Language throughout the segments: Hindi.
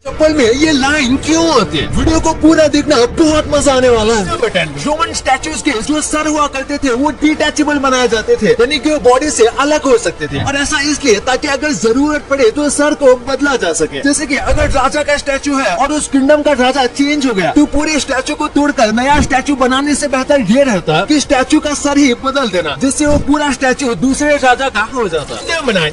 चप्पल में ये लाइन क्यों होती है? वीडियो को पूरा देखना, बहुत मजा आने वाला है। रोमन स्टैचूज के जो सर हुआ करते थे वो डिटैचेबल बनाए जाते थे, यानी कि वो बॉडी से अलग हो सकते थे। और ऐसा इसलिए ताकि अगर जरूरत पड़े तो सर को बदला जा सके। जैसे कि अगर राजा का स्टैचू है और उस किंगडम का राजा चेंज हो गया तो पूरे स्टैचू को तोड़कर नया स्टैचू बनाने से बेहतर ये रहता कि स्टैचू का सर ही बदल देना, जिससे वो पूरा स्टैचू दूसरे राजा का हो जाता।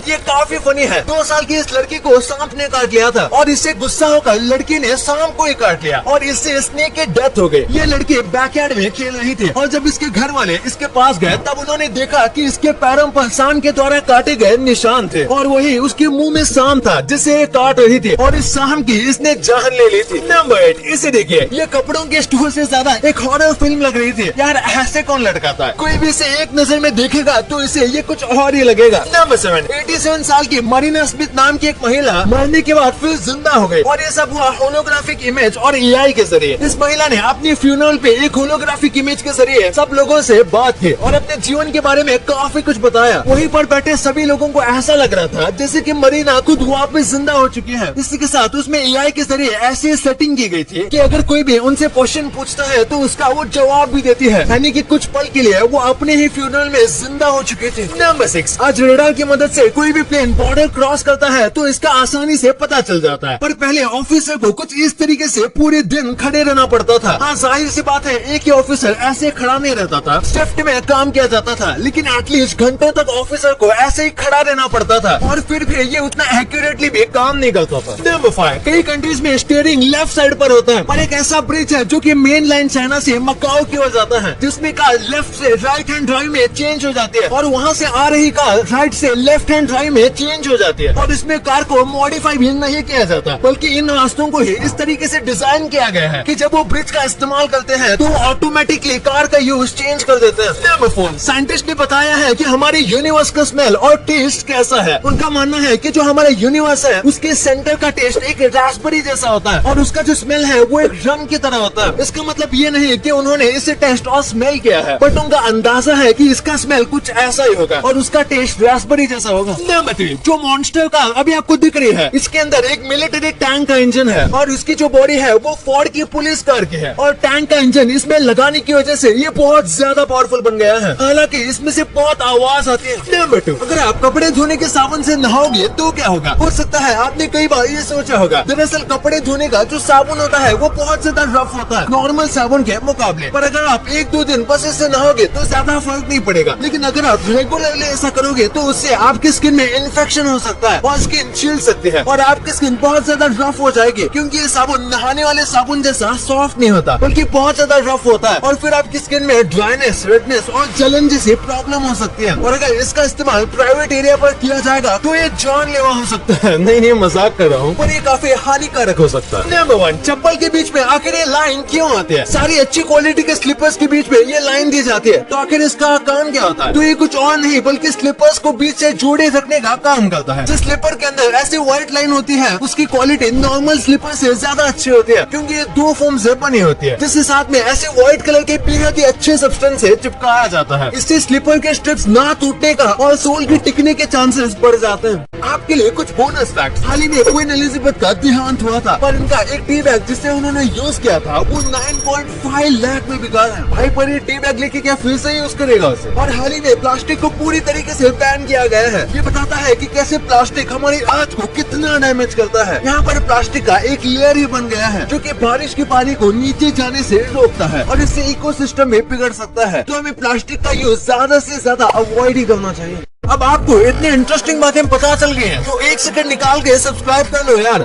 ये काफी फनी है। 2 साल की इस लड़की को सांप ने काट लिया था और इससे गुस्सा होकर लड़की ने सांप को ही काट लिया और इससे स्नेक की डेथ हो गई। ये लड़की बैकयार्ड में खेल रही थी और जब इसके घर वाले इसके पास गए तब उन्होंने देखा कि इसके पैरों पर सांप के द्वारा काटे गए निशान थे और वही उसके मुंह में सांप था जिसे ये काट रही थी और इस सांप की इसने जान ले ली थी। नंबर 8, इसे देखिए, ये कपड़ों के स्टोर से ज्यादा एक हॉरर फिल्म लग रही थी। यार ऐसे कौन लटकाता है? कोई भी इसे एक नजर में देखेगा तो इसे ये कुछ और ही लगेगा। नंबर 7, 87 साल की मरीना स्मिथ नाम की एक महिला मरने के बाद फिर जिंदा हो गई और ये सब हुआ होलोग्राफिक इमेज और एआई के जरिए। इस महिला ने अपनी फ्यूनरल पे एक होलोग्राफिक इमेज के जरिए सब लोगों से बात की और अपने जीवन के बारे में काफी कुछ बताया। वहीं पर बैठे सभी लोगों को ऐसा लग रहा था जैसे कि मरीना खुद वापस जिंदा हो चुकी है। इसी के साथ उसमें एआई के जरिए ऐसी सेटिंग की गई थी कि अगर कोई भी उनसे क्वेश्चन पूछता है तो उसका वो जवाब भी देती है, यानी कि कुछ पल के लिए वो अपने ही फ्यूनरल में जिंदा हो चुके थे। नंबर 6, आज रेडार की मदद से कोई भी प्लेन बॉर्डर क्रॉस करता है तो इसका आसानी से पता चल जाता है, पर पहले ऑफिसर को कुछ इस तरीके से पूरे दिन खड़े रहना पड़ता था। हाँ, जाहिर सी बात है एक ही ऑफिसर ऐसे खड़ा नहीं रहता था, शिफ्ट में काम किया जाता था, लेकिन एटलीस्ट घंटों तक ऑफिसर को ऐसे ही खड़ा रहना पड़ता था और फिर भी ये उतना एक्यूरेटली भी काम नहीं करता था। नंबर 5, कई कंट्रीज में स्टीयरिंग लेफ्ट साइड पर होता है, पर एक ऐसा ब्रिज है जो कि मेन लाइन चाइना से मकाओ की ओर जाता है, जिसमें कार लेफ्ट से राइट हैंड ड्राइव में चेंज हो जाती है और वहाँ से आ रही कार राइट से लेफ्ट हैंड ड्राइव में चेंज हो जाती है और इसमें कार को मॉडिफाई भी नहीं किया जाता, बल्कि इन रास्तों को ही इस तरीके से डिजाइन किया गया है कि जब वो ब्रिज का इस्तेमाल करते हैं तो ऑटोमेटिकली कार का यूज चेंज कर देते हैं। नंबर 4, साइंटिस्ट ने बताया है कि हमारे यूनिवर्स का स्मेल और टेस्ट कैसा है। उनका मानना है कि जो हमारा यूनिवर्स है उसके सेंटर का टेस्ट एक रास्पबेरी जैसा होता है और उसका जो स्मेल है वो एक रंग की तरह होता है। इसका मतलब ये नहीं कि उन्होंने इसे टेस्ट और स्मेल किया है, बट उनका अंदाजा है कि इसका स्मेल कुछ ऐसा ही होगा और उसका टेस्ट रास्पबेरी जैसा होगा। नंबर 3, जो मॉन्स्टर का अभी आपको दिख रही है इसके अंदर एक मिलिट्री टैंक का इंजन है और इसकी जो बॉडी है वो फोर्ड की पुलिस कार की है और टैंक का इंजन इसमें लगाने की वजह से ये बहुत ज्यादा पावरफुल बन गया है, हालांकि इसमें से बहुत आवाज आती है। नंबर 2, अगर आप कपड़े धोने के साबुन से नहाओगे तो क्या होगा? हो सकता है आपने कई बार ये सोचा होगा, दरअसल कपड़े धोने का जो साबुन होता है वो बहुत ज्यादा रफ होता है नॉर्मल साबुन के मुकाबले, पर अगर आप 1-2 दिन बस इससे नहाओगे तो ज्यादा फर्क नहीं पड़ेगा, लेकिन अगर आप रेगुलरली ऐसा करोगे तो उससे आपकी स्किन में इन्फेक्शन हो सकता है और स्किन छिल सकती है और आपकी स्किन बहुत ज्यादा रफ हो जाएगी, क्योंकि ये साबुन नहाने वाले साबुन जैसा सॉफ्ट नहीं होता बल्कि बहुत ज्यादा रफ होता है और फिर आपकी स्किन में ड्राइनेस, रेडनेस और जलन जैसी प्रॉब्लम हो सकती है और अगर इसका इस्तेमाल प्राइवेट एरिया पर किया जाएगा तो ये जानलेवा हो सकता है। नहीं, मजाक कर रहा हूँ, पर ये काफी हानिकारक हो सकता है। नंबर 1, चप्पल के बीच में आखिर ये लाइन क्यों आती है? सारी अच्छी क्वालिटी के स्लीपर्स के बीच में ये लाइन दी जाती है, तो आखिर इसका काम क्या होता है? तो ये कुछ और नहीं बल्कि स्लीपर्स को बीच से जोड़े रखने का काम करता है। जिस स्लीपर के अंदर ऐसी व्हाइट लाइन होती है उसकी क्वालिटी नॉर्मल स्लीपर से ज्यादा अच्छी होती है, क्योंकि ये 2 फोम से बनी होती है, जिसके साथ में ऐसे व्हाइट कलर के बेहद ही अच्छे सब्सटेंस से चिपकाया जाता है। इससे स्लीपर के स्ट्रिप्स ना टूटने का और सोल के टिकने के चांसेस बढ़ जाते हैं। आपके लिए कुछ बोनस फैक्ट्स। हाल ही में क्वीन एलिजाबेथ का देहांत हुआ था, पर इनका एक टी बैग जिसे उन्होंने यूज किया था वो 9.5 लाख में बिका है। भाई, पर ये टी बैग लेके क्या फिर से यूज करेगा उसे? और हाल ही में प्लास्टिक को पूरी तरीके से बैन किया गया है। ये बताता है कि कैसे प्लास्टिक हमारी अर्थ को कितना डैमेज करता है। यहाँ पर प्लास्टिक का एक लेयर ही बन गया है जो कि बारिश के पानी को नीचे जाने से रोकता है और इससे इकोसिस्टम में बिगड़ सकता है, तो हमें प्लास्टिक का यूज ज्यादा से ज्यादा अवॉइड ही करना चाहिए। अब आपको इतनी इंटरेस्टिंग बातें पता चल गई हैं तो 1 सेकंड निकाल के सब्सक्राइब कर लो यार।